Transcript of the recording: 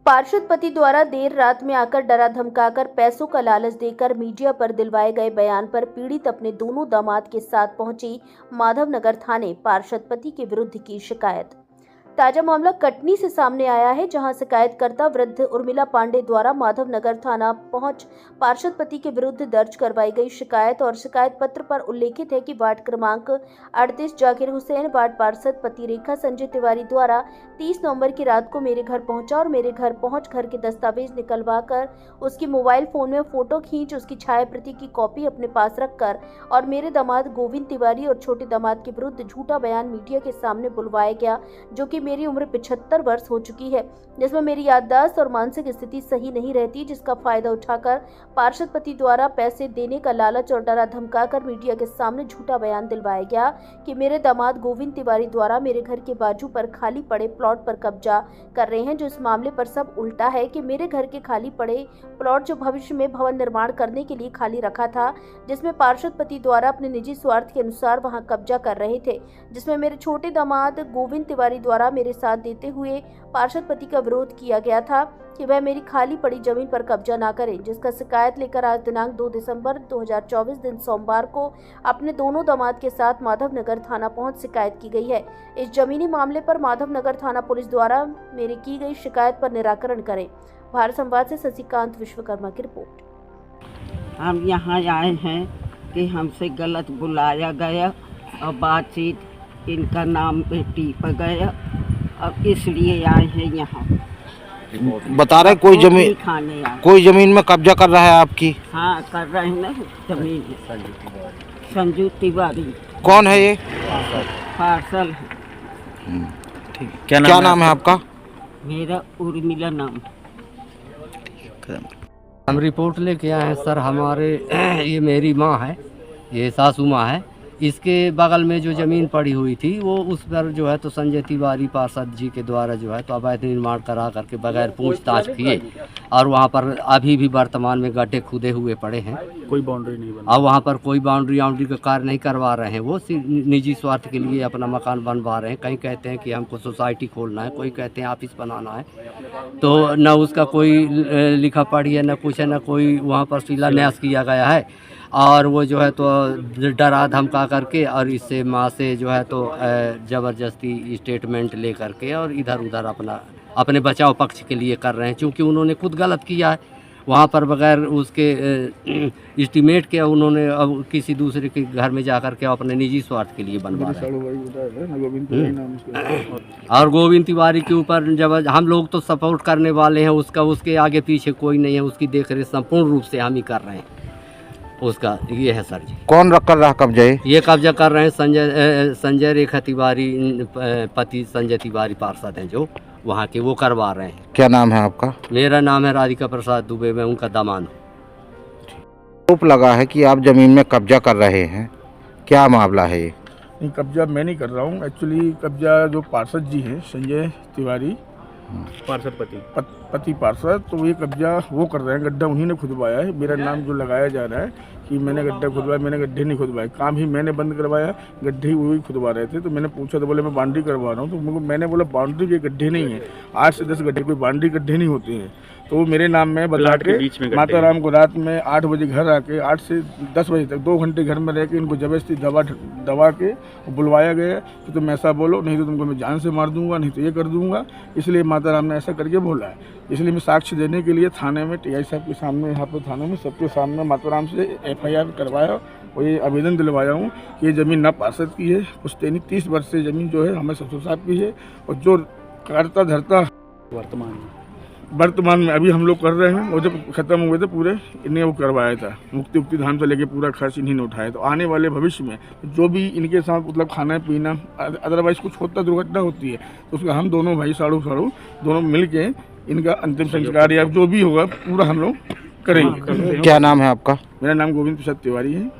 पार्षद पति द्वारा देर रात में आकर डरा धमकाकर पैसों का लालच देकर मीडिया पर दिलवाए गए बयान पर पीड़ित अपने दोनों दामाद के साथ पहुंची माधवनगर थाने। पार्षद पति के विरुद्ध की शिकायत। ताजा मामला कटनी से सामने आया है, जहां शिकायतकर्ता वृद्ध उर्मिला पांडे द्वारा माधवनगर थाना पहुंच पार्षद पति के विरुद्ध दर्ज करवाई गई शिकायत और शिकायत पत्र पर उल्लेखित है कि वार्ड क्रमांक 38 जाकिर हुसैन वार्ड पार्षद पति रेखा संजय तिवारी द्वारा 30 नवंबर की रात को मेरे घर पहुंचा और मेरे घर पहुंच घर के दस्तावेज निकलवा कर उसकी मोबाइल फोन में फोटो खींच उसकी छायाप्रति की कॉपी अपने पास रखकर और मेरे दामाद गोविंद तिवारी और छोटे दामाद के विरुद्ध झूठा बयान मीडिया के सामने बुलवाया गया, जो कि मेरी उम्र 75 वर्ष हो चुकी है, जिसमें मेरी याददाश्त और मानसिक स्थिति सही नहीं रहती, जिसका फायदा उठाकर पार्षद पति द्वारा पैसे देने का लालच और डरा धमकाकर मीडिया के सामने झूठा बयान दिलवाया गया कि मेरे दामाद गोविंद तिवारी द्वारा मेरे घर के बाजू पर खाली पड़े प्लॉट पर कब्जा कर रहे हैं। जो इस मामले पर सब उल्टा है कि मेरे घर के खाली पड़े प्लॉट जो भविष्य में भवन निर्माण करने के लिए खाली रखा था, जिसमें पार्षद पति द्वारा अपने निजी स्वार्थ के अनुसार वहां कब्जा कर रहे थे, जिसमें मेरे छोटे दामाद गोविंद तिवारी द्वारा मेरे साथ देते हुए पार्षद पति का विरोध किया गया था कि वह मेरी खाली पड़ी जमीन पर कब्जा ना करें, जिसका शिकायत लेकर आज दिनांक 2 दिसंबर 2024 दिन सोमवार को अपने दोनों दामाद के साथ माधवनगर थाना पहुंच शिकायत की गई है। इस जमीनी मामले पर माधवनगर थाना पुलिस द्वारा मेरी की गई शिकायत पर निराकरण करें। भारत संवाद से शशिकांत विश्वकर्मा की रिपोर्ट। हम यहाँ आए हैं कि हमसे गलत बुलाया गया और बातचीत इनका नाम पे टिप गया, अब इसलिए आए हैं यहाँ। बता रहे कोई जमीन में कब्जा कर रहा है आपकी? हाँ कर रहे हैं ना जमीन। संजू तिवारी। कौन है ये? पार्सल है। ठीक। क्या नाम है आपका? मेरा उर्मिला नाम। हम रिपोर्ट लेके आए हैं सर। हमारे ये मेरी माँ है, ये सासू माँ है। इसके बगल में जो ज़मीन पड़ी हुई थी वो उस पर जो है तो संजय तिवारी पार्षद जी के द्वारा जो है तो अवैध निर्माण करा करके बगैर पूछताछ किए और वहाँ पर अभी भी वर्तमान में गड्ढे खुदे हुए पड़े हैं। कोई बाउंड्री नहीं बना और वहाँ पर कोई बाउंड्री का कार्य नहीं करवा रहे हैं। वो सिर्फ निजी स्वार्थ के लिए अपना मकान बनवा रहे हैं। कहीं कहते हैं कि हमको सोसाइटी खोलना है, कोई कहते हैं ऑफिस बनाना है, तो न उसका कोई लिखा पढ़ी है, न कुछ है, न कोई वहाँ पर शिलान्यास किया गया है। और वो जो है तो डरा धमका करके और इससे माँ से जो है तो ज़बरदस्ती स्टेटमेंट ले करके और इधर उधर अपने बचाव पक्ष के लिए कर रहे हैं, क्योंकि उन्होंने खुद गलत किया है। वहाँ पर बगैर उसके एस्टीमेट के उन्होंने अब किसी दूसरे के घर में जा कर के अपने निजी स्वार्थ के लिए बनवा रहे हैं। और गोविंद तिवारी के ऊपर जब हम लोग तो सपोर्ट करने वाले हैं, उसके आगे पीछे कोई नहीं है। उसकी देखरेख संपूर्ण रूप से हम ही कर रहे हैं। उसका ये है सर जी। कौन कर रहा कब्जा? ये कब्जा कर रहे हैं संजय रेखा तिवारी, पति संजय तिवारी पार्षद हैं जो वहाँ के, वो करवा रहे हैं। क्या नाम है आपका? मेरा नाम है राधिका प्रसाद दुबे, मैं उनका दामाद हूँ। आरोप लगा है कि आप जमीन में कब्जा कर रहे हैं, क्या मामला है ये? नहीं, कब्जा मैं नहीं कर रहा हूँ। एक्चुअली कब्जा जो पार्षद जी हैं संजय तिवारी पार्षद पति पार्षद, तो ये कब्जा वो कर रहे हैं। गड्ढा उन्हीं ने खुदवाया है। मेरा नाम जो लगाया जा रहा है कि मैंने गड्ढा खुदवाया, मैंने गड्ढे नहीं खुदवाए। काम ही मैंने बंद करवाया, गड्ढे वही खुदवा रहे थे। तो मैंने पूछा तो बोले मैं बाउंड्री करवा रहा हूँ। तो मैंने बोला बाउंड्री के गड्ढे नहीं है, 8 से 10 गड्ढे, कोई बाउंड्री गड्ढे नहीं होते हैं। तो मेरे नाम में बता के माता राम को रात में 8 बजे घर आके 8 से 10 बजे तक 2 घंटे घर में रह के इनको जबरदस्ती दबा के बुलवाया गया कि तुम ऐसा बोलो, नहीं तो तुमको मैं जान से मार दूंगा, नहीं तो ये कर दूंगा। इसलिए माता राम ने ऐसा करके बोला है। इसलिए मैं साक्ष्य देने के लिए थाने में टीआई साहब के सामने, यहाँ पर थाने में सबके सामने माता राम से FIR करवाया और ये आवेदन दिलवाया हूँ कि ये ज़मीन ना पार्षद की है, पुश्तैनी 30 वर्ष से ज़मीन जो है हमें ससुर साहब की है। और जो करता धरता वर्तमान में अभी हम लोग कर रहे हैं, वो जब खत्म हुए थे पूरे इन्हें वो करवाया था, मुक्ति धाम से लेके पूरा खर्च इन्हीं ने उठाया। तो आने वाले भविष्य में जो भी इनके साथ मतलब खाना पीना अदरवाइज कुछ होता, दुर्घटना होती है, तो उसका हम दोनों भाई साड़ू दोनों मिल के इनका अंतिम संस्कार या जो भी होगा पूरा हम लोग करेंगे। क्या नाम है आपका? मेरा नाम गोविंद प्रसाद तिवारी है।